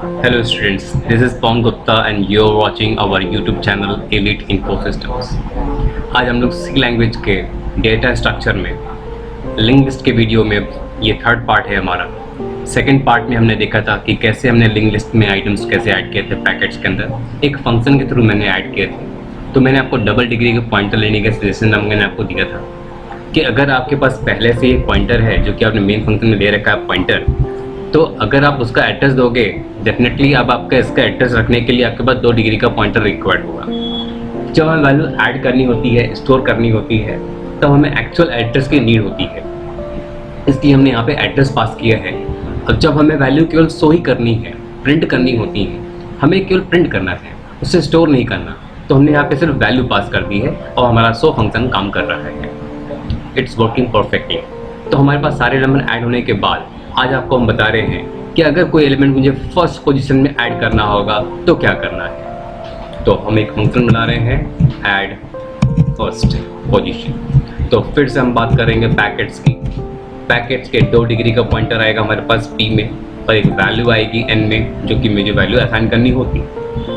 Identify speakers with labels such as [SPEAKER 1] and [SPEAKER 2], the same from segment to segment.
[SPEAKER 1] Hello students, this is Pawan Gupta and you're watching our YouTube channel Elite Info Systems। आज हम लोग सी language के data structure में link list के video में ये थर्ड पार्ट है हमारा। सेकंड पार्ट में हमने देखा था कि कैसे हमने लिंक लिस्ट में आइटम्स कैसे ऐड किए थे पैकेट्स के अंदर, एक फंक्शन के थ्रू मैंने ऐड किए थे। तो मैंने आपको डबल डिग्री के पॉइंटर लेने का सजेशन मैंने आपको दिया था कि अगर आपके पास पहले से एक पॉइंटर है जो कि आपने मेन फंक्शन में दे रखा है पॉइंटर, तो अगर आप उसका एड्रेस दोगे डेफिनेटली अब आपका इसका एड्रेस रखने के लिए आपके पास 2 डिग्री का पॉइंटर रिक्वायर्ड होगा। जब हमें वैल्यू ऐड करनी होती है, स्टोर करनी होती है, तब हमें एक्चुअल एड्रेस की नीड होती है, इसलिए हमने यहाँ पे एड्रेस पास किया है। अब जब हमें वैल्यू केवल शो ही करनी है, प्रिंट करनी होती है, हमें केवल प्रिंट करना है, उससे स्टोर नहीं करना, तो हमने यहाँ पे सिर्फ वैल्यू पास कर दी है और हमारा शो फंक्शन काम कर रहा है। It's working perfectly. तो हमारे पास सारे एलिमेंट ऐड होने के बाद आज आपको हम बता रहे हैं कि अगर कोई एलिमेंट मुझे फर्स्ट पोजीशन में ऐड करना होगा तो क्या करना है। तो हम एक फंक्शन बना रहे हैं ऐड फर्स्ट पोजीशन। तो फिर से हम बात करेंगे पैकेट्स की। पैकेट्स के 2 डिग्री का पॉइंटर आएगा हमारे पास p में और एक वैल्यू आएगी n में जो कि मुझे वैल्यू असाइन करनी होती,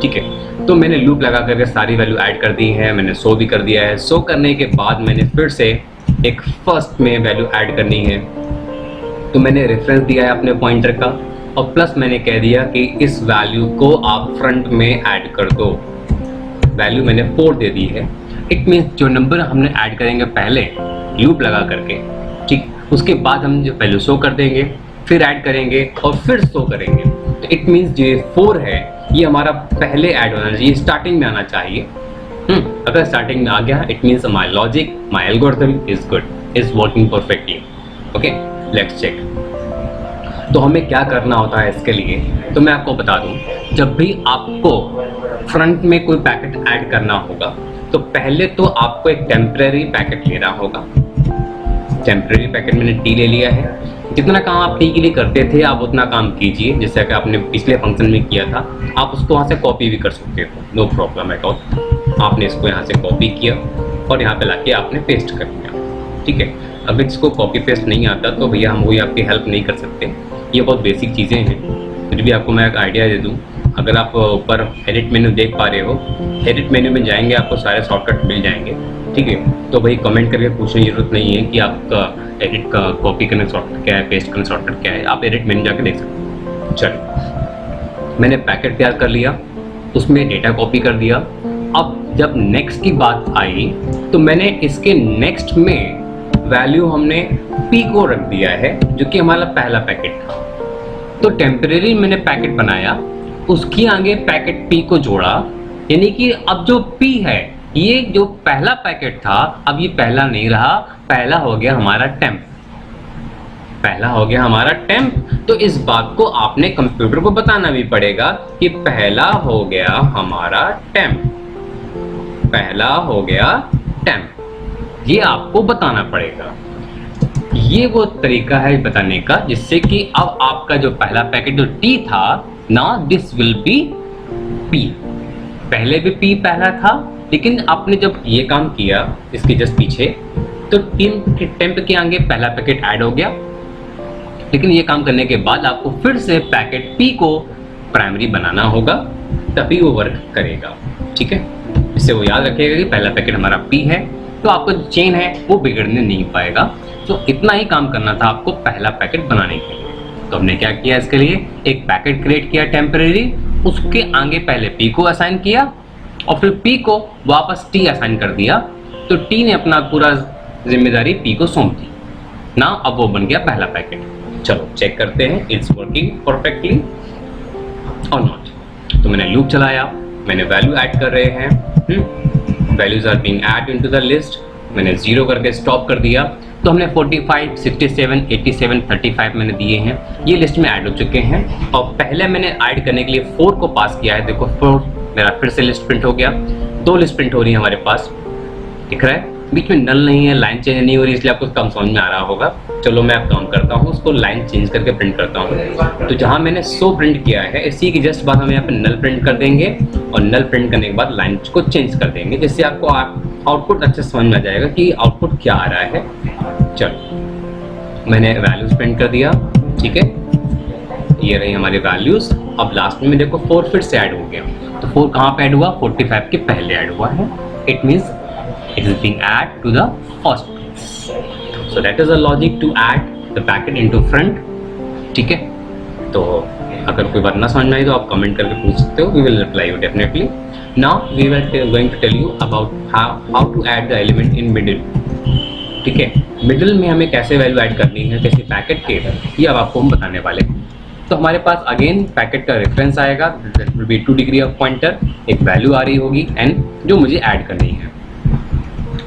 [SPEAKER 1] ठीक है। तो मैंने लूप लगा करके सारी वैल्यू ऐड कर दी है, मैंने शो भी कर दिया है। शो करने के बाद मैंने फिर से एक फर्स्ट में वैल्यू ऐड करनी है, तो मैंने रेफरेंस दिया है अपने पॉइंटर का और प्लस मैंने कह दिया कि इस वैल्यू को आप फ्रंट में ऐड कर दो। वैल्यू मैंने 4 दे दी है। इट मीन्स जो नंबर हमने ऐड करेंगे पहले लूप लगा करके, ठीक, उसके बाद हम जो वैल्यू शो कर देंगे, फिर ऐड करेंगे और फिर शो करेंगे। तो इट मीन्स जो 4 है ये हमारा पहले ऐड होना चाहिए, स्टार्टिंग में आना चाहिए। अगर स्टार्टिंग में आ गया it means my logic, my algorithm is good, is working perfectly. Okay, let's check. तो हमें क्या करना होता है इसके लिए, तो मैं आपको बता दूं, जब भी आपको फ्रंट में कोई पैकेट ऐड करना होगा तो पहले तो आपको एक टेम्परेरी पैकेट लेना होगा। टेम्परेरी पैकेट मैंने टी ले लिया है। जितना काम आप टी के लिए करते थे आप उतना काम कीजिए, जैसे कि आपने पिछले फंक्शन में किया था। आप उसको वहाँ से कॉपी भी कर सकते हो, नो प्रॉब्लम एट ऑल। आपने इसको यहाँ से कॉपी किया और यहाँ पे लाके आपने पेस्ट कर दिया, ठीक है। अगर इसको कॉपी पेस्ट नहीं आता तो भैया हम वही आपकी हेल्प नहीं कर सकते, ये बहुत बेसिक चीज़ें हैं। फिर भी आपको मैं एक आइडिया दे दूँ, अगर आप ऊपर एडिट मेन्यू देख पा रहे हो, एडिट मेन्यू में जाएंगे आपको सारे शॉर्टकट मिल जाएंगे, ठीक है। तो भाई कमेंट करके पूछने की जरूरत नहीं है कि आपका एडिट का कॉपी करने शॉर्टकट क्या है, पेस्ट करने शॉर्टकट क्या है, आप एडिट मेन्यू जाकर देख सकते हो। चलिए, मैंने पैकेट तैयार कर लिया, उसमें डेटा कॉपी कर दिया। अब जब नेक्स्ट की बात आई तो मैंने इसके नेक्स्ट में वैल्यू हमने p को रख दिया है जो कि हमारा पहला पैकेट था। तो टेम्परेरी मैंने पैकेट बनाया, उसके आगे पैकेट p को जोड़ा, यानी कि अब जो p है ये जो पहला पैकेट था अब ये पहला नहीं रहा, पहला हो गया हमारा टेम्प। पहला हो गया हमारा टेम्प। तो इस बात को आपने कंप्यूटर को बताना भी पड़ेगा कि पहला हो गया हमारा टेम्प, पहला हो गया टेम्प, ये आपको बताना पड़ेगा। ये वो तरीका है बताने का जिससे कि अब आपका जो पहला पैकेट जो टी था, now this will be P. पहले भी पी पहला था, लेकिन आपने जब ये काम किया इसके जस्ट पीछे, तो टेम्प के आगे पहला पैकेट ऐड हो गया। लेकिन ये काम करने के बाद आपको फिर से पैकेट पी को प्राइमरी बनाना होगा, तभी वो वर्क करेगा, ठीक है। इससे वो याद रखिएगा कि पहला पैकेट हमारा पी है, तो आपका जो चेन है वो बिगड़ने नहीं पाएगा। तो इतना ही काम करना था आपको पहला पैकेट बनाने के लिए। तो हमने क्या किया, इसके लिए एक पैकेट क्रिएट किया टेम्परेरी, उसके आगे पहले p को असाइन किया और फिर p को वापस t असाइन कर दिया। तो t ने अपना पूरा जिम्मेदारी p को सौंप दी ना, अब वो बन गया पहला पैकेट। चलो चेक करते हैं इट्स वर्किंग परफेक्टली और नॉट। तो मैंने लूप चलाया, मैंने वैल्यू ऐड कर रहे हैं, values are being add into the list. मैंने 0 करके स्टॉप कर दिया। तो हमने 45, 67, 87, 35 मैंने दिए हैं, ये लिस्ट में ऐड हो चुके हैं। और पहले मैंने ऐड करने के लिए 4 को पास किया है। देखो 4 मेरा फिर से लिस्ट प्रिंट हो गया, 2 लिस्ट प्रिंट हो रही है हमारे पास, दिख रहा है। बीच में नल नहीं है, लाइन चेंज नहीं हो रही, इसलिए आपको कम समझ में आ रहा होगा। चलो मैं अब काम करता हूँ, उसको लाइन चेंज करके प्रिंट करता हूँ। तो जहाँ मैंने 100 प्रिंट किया है, इसी की जस्ट बाद हम यहाँ पे नल प्रिंट कर देंगे और नल प्रिंट करने के बाद लाइन को चेंज कर देंगे, जिससे आपको आउटपुट अच्छे समझ में आ जाएगा कि आउटपुट क्या आ रहा है। चलो मैंने वैल्यूज प्रिंट कर दिया, ठीक है। ये रही हमारी वैल्यूज। अब लास्ट में देखो 4 फिर से ऐड हो गया, तो 4 कहाँ पे ऐड हुआ? 45 के पहले ऐड हुआ है। It means it is being add to the first place. So that is a logic to add the packet into front. ठीक है, तो अगर कोई बात ना समझ में आई तो आप कमेंट करके पूछ सकते हो, we will reply you definitely. Now we will going to tell you about how to add the element in middle. ठीक है, मिडिल में हमें कैसे वैल्यू ऐड करनी है, कैसे पैकेट के, ये अब आपको हम बताने वाले हैं। तो हमारे पास अगेन पैकेट का रेफरेंस आएगा, that will B 2 degree of pointer, एक वैल्यू आ रही होगी n जो मुझे ऐड करनी है।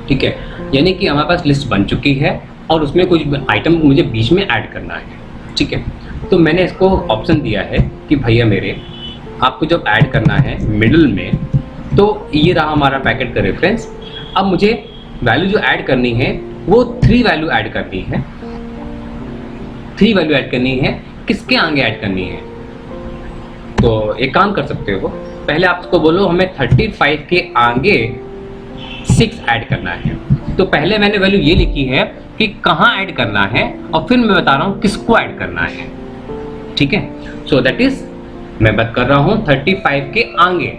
[SPEAKER 1] ठीक है, यानी कि हमारे पास लिस्ट बन चुकी है और उसमें कुछ आइटम मुझे बीच में ऐड करना है। ठीक है, तो मैंने इसको ऑप्शन दिया है कि भैया मेरे आपको जब ऐड करना है मिडिल में, तो ये रहा हमारा पैकेट का रेफरेंस। अब मुझे वैल्यू जो ऐड करनी है वो 3 वैल्यू ऐड करनी है। 3 वैल्यू ऐड करनी है, किसके आगे ऐड करनी है? तो एक काम कर सकते हो, पहले आप उसको बोलो हमें 35 के आगे 6 ऐड करना है। तो पहले मैंने वैल्यू ये लिखी है कि कहाँ ऐड करना है, और फिर मैं बता रहा हूँ किसको ऐड करना है। ठीक है, सो दैट इज मैं बात कर रहा हूँ 35 के आगे।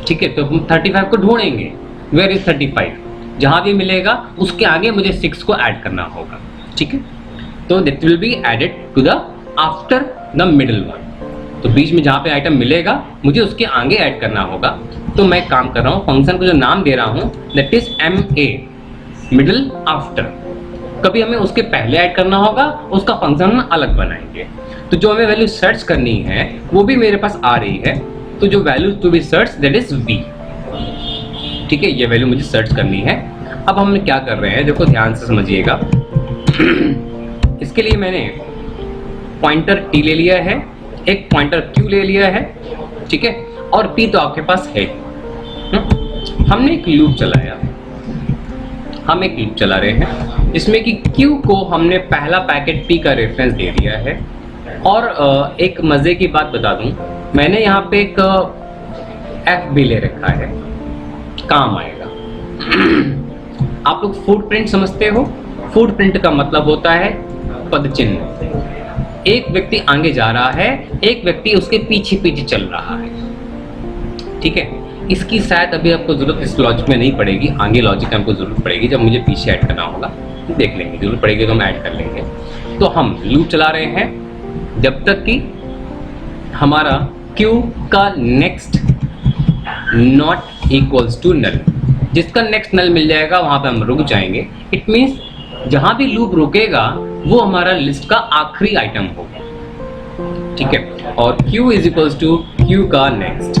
[SPEAKER 1] ठीक है, तो हम 35 को ढूंढेंगे, वेयर इज 35, जहाँ भी मिलेगा उसके आगे मुझे 6 को ऐड करना होगा। ठीक है, तो that will be added to the after the middle one. तो बीच में जहाँ पे आइटम मिलेगा मुझे उसके आगे ऐड करना होगा। तो मैं काम कर रहा हूँ, फंक्शन को जो नाम दे रहा हूँ that is MA, middle after. कभी हमें उसके पहले ऐड करना होगा, उसका फंक्शन हम अलग बनाएंगे। तो जो हमें वैल्यू सर्च करनी है वो भी मेरे पास आ रही है। तो जो value to be search that is V। ठीक है, ये वैल्यू मुझे सर्च करनी है। अब हम क्या कर रहे हैं, देखो ध्यान से समझिएगा। इसके लिए मैंने पॉइंटर T ले लिया है, एक पॉइंटर Q ले लिया है। ठीक है, और P तो आपके पास है। हमने एक लूप चलाया, हम एक लूप चला रहे हैं इसमें कि Q को हमने पहला पैकेट P का रेफरेंस दे दिया है। और एक मजे की बात बता दूं, मैंने यहाँ पे एक F भी ले रखा है, काम आएगा। आप लोग फुटप्रिंट समझते हो? फुटप्रिंट का मतलब होता है पदचिन्ह। एक व्यक्ति आगे जा रहा है, एक व्यक्ति उसके पीछे पीछे चल रहा है। ठीक है, इसकी शायद अभी आपको जरूरत इस लॉजिक में नहीं पड़ेगी, आगे लॉजिक हमको जरूरत पड़ेगी जब मुझे पीछे ऐड करना होगा। देख लेंगे, जरूरत पड़ेगी तो हम ऐड कर लेंगे। तो हम लूप चला रहे हैं जब तक कि हमारा Q का next not equals to null, जिसका नेक्स्ट नल मिल जाएगा वहां पे हम रुक जाएंगे। इट मीन्स जहां भी लूप रुकेगा वो हमारा लिस्ट का आखिरी आइटम होगा। ठीक है, और Q is equals to Q का नेक्स्ट,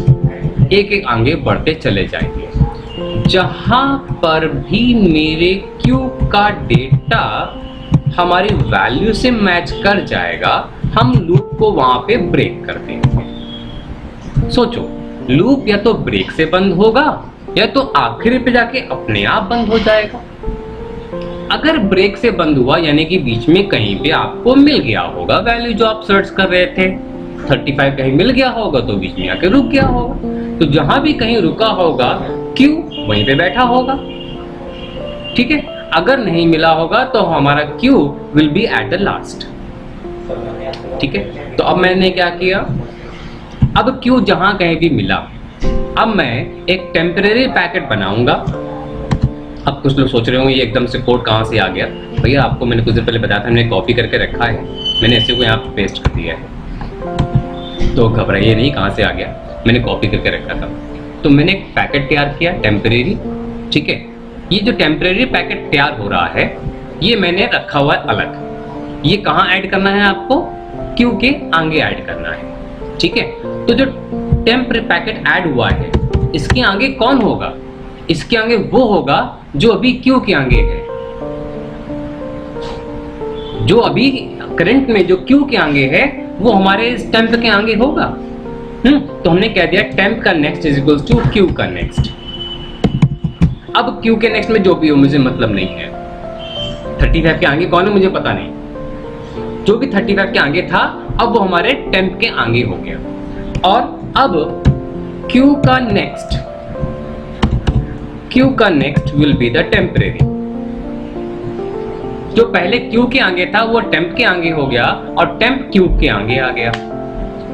[SPEAKER 1] एक एक आगे बढ़ते चले जाएंगे। जहां पर भी मेरे Q का डेटा हमारी वैल्यू से मैच कर जाएगा, हम लूप को वहां पे ब्रेक कर देंगे। सोचो, लूप या तो ब्रेक से बंद होगा या तो आखिरी पे जाके अपने आप बंद हो जाएगा। अगर ब्रेक से बंद हुआ यानी कि बीच में कहीं पे आपको मिल गया होगा वैल्यू जो आप सर्च कर रहे थे, 35 कहीं मिल गया होगा तो बीच में आके रुक गया होगा। तो जहां भी कहीं रुका होगा Q वहीं पे बैठा होगा। ठीक है, अगर नहीं मिला होगा तो हमारा Q will be at the last. ठीक है, तो अब मैंने क्या किया, अब Q जहां कहीं भी मिला, अब मैं एक टेम्परेरी पैकेट बनाऊंगा। अब कुछ लोग सोच रहे होंगे ये एकदम से कोड कहाँ से आ गया। भैया आपको मैंने कुछ देर पहले बताया था, मैंने कॉपी करके रखा है, मैंने इसी को यहाँ पे पेस्ट कर दिया है। तो घबराइए नहीं कहाँ से आ गया, मैंने कॉपी करके रखा था। तो मैंने एक पैकेट तैयार किया टेम्परेरी। ठीक है, ये जो टेम्परेरी पैकेट तैयार हो रहा है ये मैंने रखा हुआ है अलग। ये कहाँ ऐड करना है आपको? Q के आगे ऐड करना है। ठीक है, तो जो टेम्परेरी पैकेट ऐड हुआ है इसके आगे कौन होगा? इसके आगे वो होगा जो अभी Q के आगे है, जो अभी करंट में जो Q के आगे है वो हमारे इस टेम्प के आगे होगा। तो हमने कह दिया टेम्प का next is equals to Q का नेक्स्ट। अब Q के नेक्स्ट में जो भी हो मुझे मतलब नहीं है, 35 के आगे कौन है मुझे पता नहीं, जो भी 35 के आगे था अब वो हमारे टेम्प के आगे हो गया। और अब Q का next will be the temporary. जो पहले Q के आगे था वो टेम्प के आगे हो गया और टेम्प Q के आगे आ गया।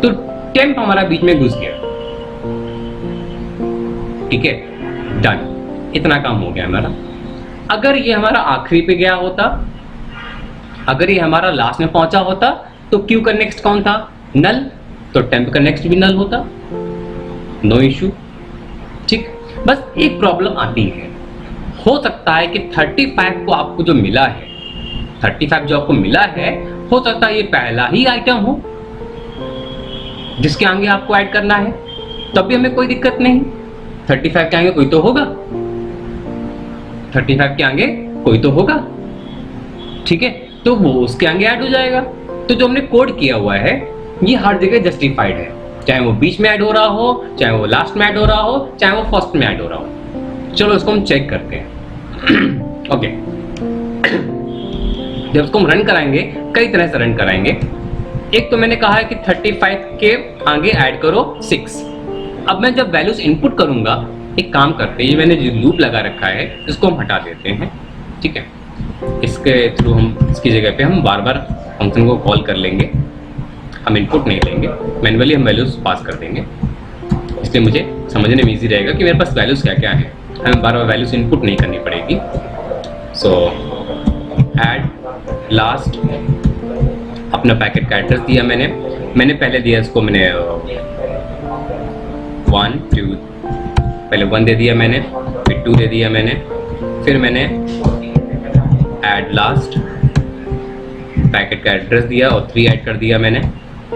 [SPEAKER 1] तो टेम्प हमारा बीच में घुस गया, ठीक है, डन, इतना काम हो गया हमारा। अगर ये हमारा आखिरी पे गया होता, अगर ये हमारा लास्ट में पहुंचा होता, तो क्यू का नेक्स्ट कौन था, नल, तो टेम्प का नेक्स्ट भी नल होता, नो इशू, ठीक। बस एक प्रॉब्लम आती है, हो सकता है कि 35 को आपको जो मिला है, 35 जो आपको मिला है, हो सकता है ये पहला ही आइटम हो जिसके आगे आपको ऐड करना है, तब भी हमें कोई दिक्कत नहीं। 35 के आगे कोई तो होगा, 35 के आगे कोई तो होगा, ठीक है, तो वो उसके आगे ऐड हो जाएगा। तो जो हमने कोड किया हुआ है ये हर जगह जस्टिफाइड है, चाहे वो बीच में ऐड हो रहा हो, चाहे वो लास्ट में ऐड हो रहा हो, चाहे वो फर्स्ट में ऐड हो रहा हो। चलो इसको हम चेक करते हैं। ओके, जब इसको हम रन कराएंगे, कई तरह से रन कराएंगे। एक तो मैंने कहा है कि 35 के आगे ऐड करो 6। अब मैं जब वैल्यूज इनपुट करूंगा, एक काम करते हैं, ये मैंने जो लूप लगा रखा है इसको हम हटा देते हैं, ठीक है। इसके थ्रू हम इसकी जगह पे हम बार बार फंक्शन को कॉल कर लेंगे, हम इनपुट नहीं लेंगे, मैन्युअली हम वैल्यूज पास कर देंगे, इसलिए मुझे समझने में ईजी रहेगा कि मेरे पास वैल्यूज क्या क्या है, हमें बार बार वैल्यूज इनपुट नहीं करनी पड़ेगी। सो ऐड लास्ट, अपना पैकेट का एड्रेस दिया मैंने पहले दिया इसको, मैंने 1 2, पहले 1 दे दिया मैंने, फिर 2 दे दिया मैंने, फिर मैंने ऐड लास्ट पैकेट का एड्रेस दिया और 3 ऐड कर दिया मैंने,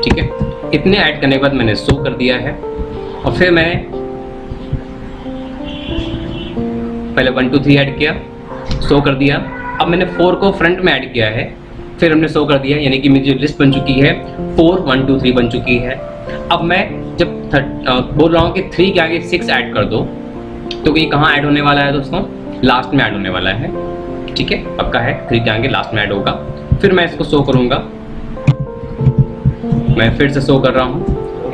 [SPEAKER 1] ठीक है। इतने ऐड करने के बाद मैंने शो कर दिया है, और फिर मैंने पहले 1 2 3 ऐड किया, शो कर दिया। अब मैंने 4 को फ्रंट में ऐड किया है, फिर हमने शो कर दिया, यानी कि मेरी जो लिस्ट बन चुकी है 4 1 2 3 बन चुकी है। अब मैं जब बोल रहा हूँ कि 3 के आगे 6 ऐड कर दो, तो ये कहाँ ऐड होने वाला है दोस्तों, लास्ट में ऐड होने वाला है, ठीक है, पक्का है, 3 के आगे लास्ट में ऐड होगा। फिर मैं इसको शो करूंगा, मैं फिर से शो कर रहा हूँ,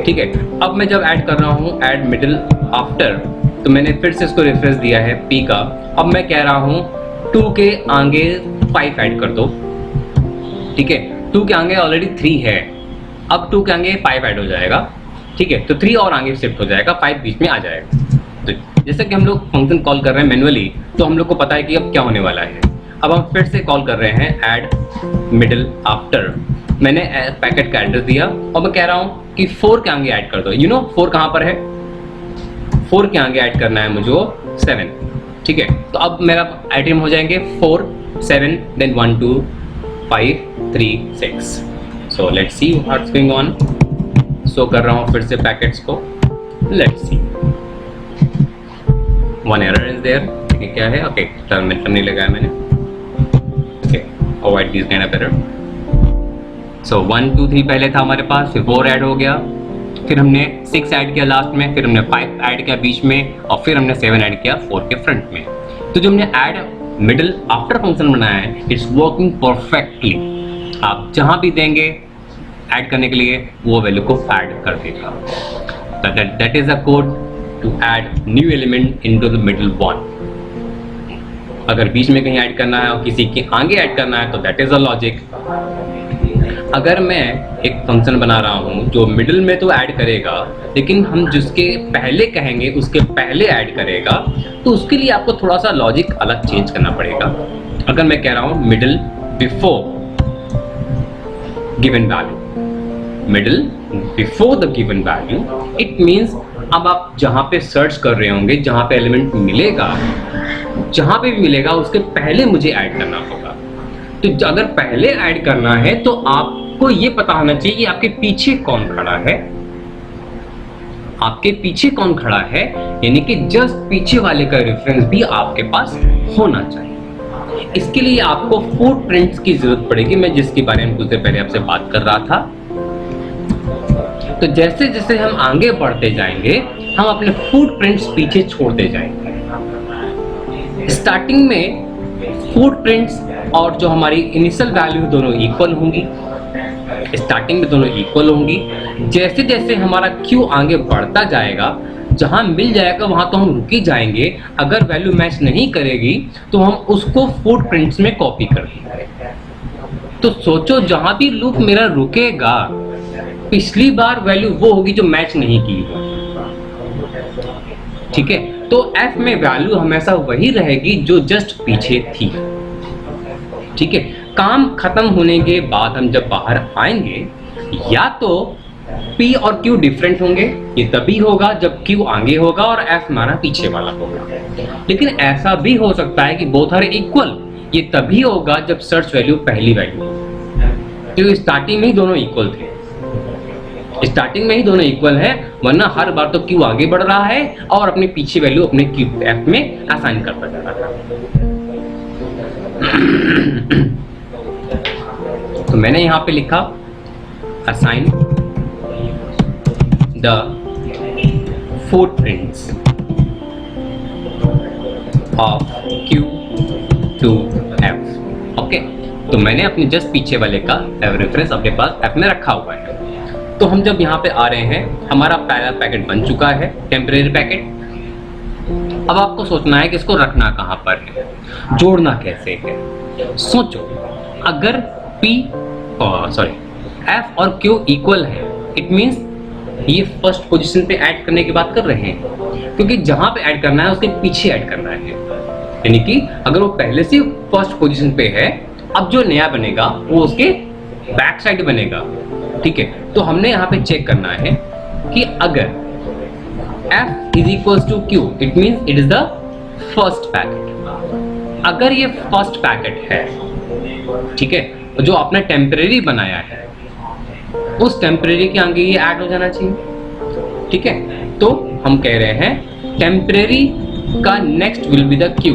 [SPEAKER 1] ठीक है। अब मैं जब ऐड कर रहा हूँ ऐड मिडिल आफ्टर, तो मैंने फिर से इसको रेफरेंस दिया है p का। अब मैं कह रहा हूँ 2 के आगे 5 ऐड कर दो, ठीक है, 2 के आगे ऑलरेडी 3 है, अब 2 के आगे 5 ऐड हो जाएगा, ठीक है, तो 3 और आगे शिफ्ट हो जाएगा, 5 बीच में आ जाएगा। तो जैसे कि हम लोग फंक्शन कॉल कर रहे हैं मैन्युअली, तो हम लोग को पता है कि अब क्या होने वाला है। अब हम फिर से कॉल कर रहे हैं ऐड मिडिल आफ्टर, मैंने पैकेट का एड्रेस दिया और मैं कह रहा हूँ कि 4 के आगे ऐड कर दो। 4 कहाँ पर है, 4 के आगे ऐड करना है मुझे 7, ठीक है। तो अब मेरा आइटम हो जाएंगे 4 7 then 1 2 5 3 6। So let's see what's going on. Show कर रहा हूँ फिर से पैकेट्स को, let's see, 1 error is there, ठीक है, क्या है, ओके, टर्मिनेट करने लगा है मैंने, okay, avoid this kind of error. सो 1 2 3 पहले था हमारे पास, फिर 4 ऐड हो गया, फिर हमने 6 ऐड किया लास्ट में, फिर हमने 5 ऐड किया बीच में, और फिर हमने 7 ऐड किया 4 के फ्रंट में। तो जो हमने ऐड मिडिल आफ्टर फंक्शन बनाया है, इट्स वर्किंग परफेक्टली। आप जहां भी देंगे ऐड करने के लिए, वो वैल्यू को ऐड कर देगा। That is a code to add new element into the middle one. अगर बीच में कहीं ऐड करना है और किसी के आगे ऐड करना है, तो दैट इज अ लॉजिक। अगर मैं एक फंक्शन बना रहा हूँ जो मिडिल में तो ऐड करेगा, लेकिन हम जिसके पहले कहेंगे उसके पहले ऐड करेगा, तो उसके लिए आपको थोड़ा सा लॉजिक अलग चेंज करना पड़ेगा। अगर मैं कह रहा हूँ middle before given value, middle before the given value, it means अब आप जहाँ पे सर्च कर रहे होंगे, जहाँ पे एलिमेंट मिलेगा, जहाँ पे भी मिलेगा उसके पहले मुझे ऐड करना होगा। तो अगर पहले ऐड करना है तो आपको ये पता होना चाहिए कि आपके पीछे कौन खड़ा है, आपके पीछे कौन खड़ा है, यानी कि जस्ट पीछे वाले का रेफरेंस भी आपके पास होना चाहिए। इसके लिए आपको फुटप्रिंट्स की जरूरत पड़ेगी, मैं जिसके बारे में कुछ देर पहले आपसे बात कर रहा था। तो जैसे जैसे हम आगे बढ़ते जाएंगे, हम अपने फुटप्रिंट्स पीछे छोड़ते जाएंगे। स्टार्टिंग में फुटप्रिंट्स और जो हमारी इनिशियल वैल्यू दोनों इक्वल होंगी, स्टार्टिंग में दोनों इक्वल होंगी। जैसे जैसे हमारा क्यू आगे बढ़ता जाएगा, जहां मिल जाएगा वहां तो हम रुक ही जाएंगे। अगर वैल्यू मैच नहीं करेगी तो हम उसको फुटप्रिंट्स में कॉपी कर देंगे। तो सोचो, जहां भी लूप मेरा रुकेगा पिछली बार वैल्यू वो होगी जो मैच नहीं की है। ठीक है, तो f में वैल्यू हमेशा वही रहेगी जो जस्ट पीछे थी। ठीक है, काम खत्म होने के बाद हम जब बाहर आएंगे, या तो p और q डिफरेंट होंगे, ये तभी होगा जब q आगे होगा और f हमारा पीछे वाला होगा। लेकिन ऐसा भी हो सकता है कि बोथ आर इक्वल, ये तभी होगा जब सर्च वैल्यू पहली वैल्यू हो। तो स्टार्टिंग में ही दोनों इक्वल थे, स्टार्टिंग में ही दोनों इक्वल है, वरना हर बार तो q आगे बढ़ रहा है और अपने पीछे वैल्यू अपने q f में असाइन करता जा रहा है। तो मैंने यहां पे लिखा assign the footprints of q to f। Okay, तो मैंने अपने जस्ट पीछे वाले का रेफरेंस अपने पास f में रखा हुआ है। तो हम जब यहाँ पे आ रहे हैं, हमारा पहला पैकेट बन चुका है, टेम्परेरी पैकेट। अब आपको सोचना है कि इसको रखना कहाँ पर है, जोड़ना कैसे है। सोचो, अगर f और q इक्वल है, इट मींस ये फर्स्ट पोजीशन पे ऐड करने की बात कर रहे हैं, क्योंकि जहां पे ऐड करना है उसके पीछे ऐड करना है। यानी कि अगर वो पहले से फर्स्ट पोजीशन पे है, अब जो नया बनेगा वो उसके बैक साइड बनेगा। ठीक है, तो हमने यहाँ पे चेक करना है कि अगर f is equals to q, it means it is the first packet. अगर ये फर्स्ट पैकेट है, ठीक है, जो आपने टेम्परेरी बनाया है, उस टेम्परेरी के आगे ये ऐड हो जाना चाहिए। ठीक है, तो हम कह रहे हैं टेम्परेरी का next will be the q।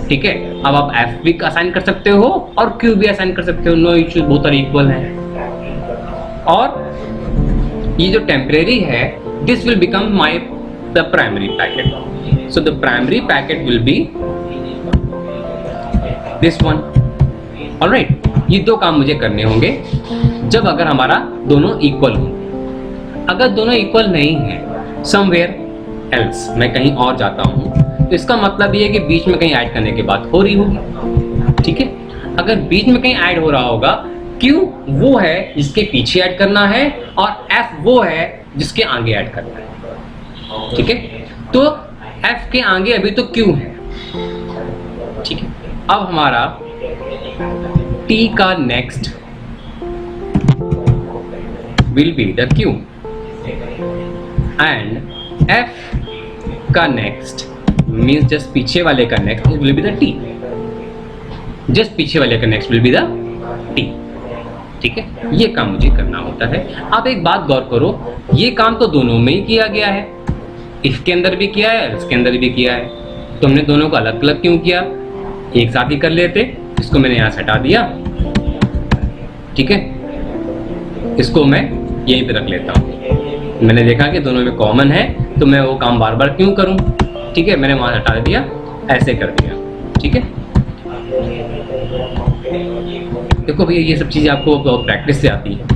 [SPEAKER 1] ठीक है, अब आप f भी असाइन कर सकते हो और q भी असाइन कर सकते हो, no issues, both are equal है। और ये जो टेम्परेरी है, this will become my the primary packet. So the primary packet will be this one. Alright, ये दो काम मुझे करने होंगे जब अगर हमारा दोनों इक्वल हो। अगर दोनों इक्वल नहीं है, समवेयर एल्स, मैं कहीं और जाता हूं, तो इसका मतलब ये है कि बीच में कहीं ऐड करने की बात हो रही होगी। ठीक है, अगर बीच में कहीं ऐड हो रहा होगा, Q वो है जिसके पीछे ऐड करना है और F वो है जिसके आगे ऐड करना है। ठीक है, तो F के आगे अभी तो Q है। ठीक है, अब हमारा T का next will be the Q and F का नेक्स्ट मीन्स जस्ट पीछे वाले का next will be the T। Just पीछे वाले का next will be the T। ठीक है, ये काम मुझे करना होता है। आप एक बात गौर करो, ये काम तो दोनों में ही किया गया है, इसके अंदर भी किया है, इसके अंदर भी किया है। तो हमने दोनों को अलग अलग क्यों किया, एक साथ ही कर लेते। इसको मैंने यहाँ से हटा दिया। ठीक है, इसको मैं यहीं पे रख लेता हूँ। मैंने देखा कि दोनों में कॉमन है, तो मैं वो काम बार बार क्यों करूँ। ठीक है, मैंने वहाँ हटा दिया, ऐसे कर दिया। ठीक है, देखो भैया, ये सब चीज़ें आपको प्रैक्टिस से आती है,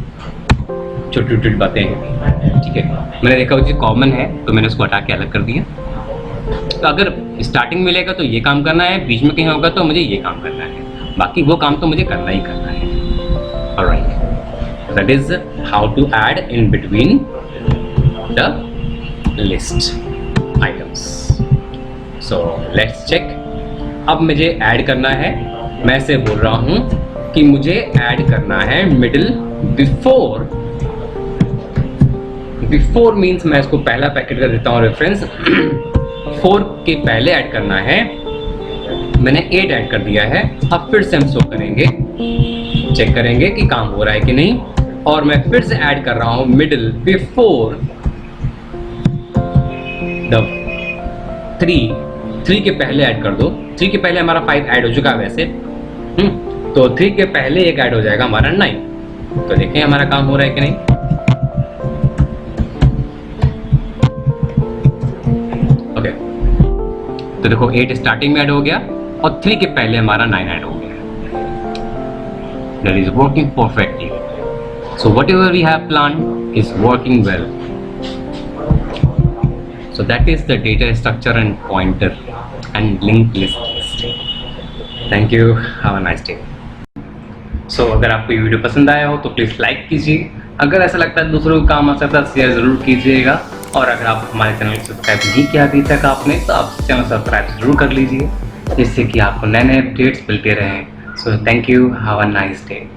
[SPEAKER 1] छोटी छोटी बातें हैं। ठीक है, मैंने देखा वो चीज़ कॉमन है, तो मैंने उसको हटा के अलग कर दिया। तो अगर स्टार्टिंग मिलेगा तो ये काम करना है, बीच में कहीं होगा तो मुझे ये काम करना है, बाकी वो काम तो मुझे करना ही करना है। Alright, that is how to add in between the list items. So let's check. अब मुझे ऐड करना है, मैं से बोल रहा हूँ कि मुझे ऐड करना है मिडिल बिफोर। बिफोर मीन्स मैं इसको पहला पैकेट कर देता हूँ रेफरेंस। 4 के पहले ऐड करना है, मैंने 8 ऐड कर दिया है। अब फिर से हम शो करेंगे, चेक करेंगे कि काम हो रहा है कि नहीं, और मैं फिर से ऐड कर रहा हूँ मिडिल बिफोर द 3 के पहले ऐड कर दो। 3 के पहले हमारा 5 ऐड हो चुका है वैसे, तो 3 के पहले एक ऐड हो जाएगा हमारा 9। तो देखें हमारा काम हो रहा है कि नहीं। ओके, तो देखो 8 स्टार्टिंग में ऐड हो गया और 3 के पहले हमारा 9 ऐड हो गया। That is working perfectly. So whatever we have planned is working well. So that is the data structure and pointer and linked list. Thank you. Have a nice day. So अगर आपको ये video पसंद आया हो तो please like कीजिए, अगर ऐसा लगता है दूसरों को काम आ सकता है, शेयर ज़रूर कीजिएगा। और अगर आप हमारे चैनल को सब्सक्राइब नहीं किया अभी तक आपने, तो आप चैनल सब्सक्राइब ज़रूर कर लीजिए, जिससे कि आपको नए नए अपडेट्स मिलते रहें। So thank you, have a nice day.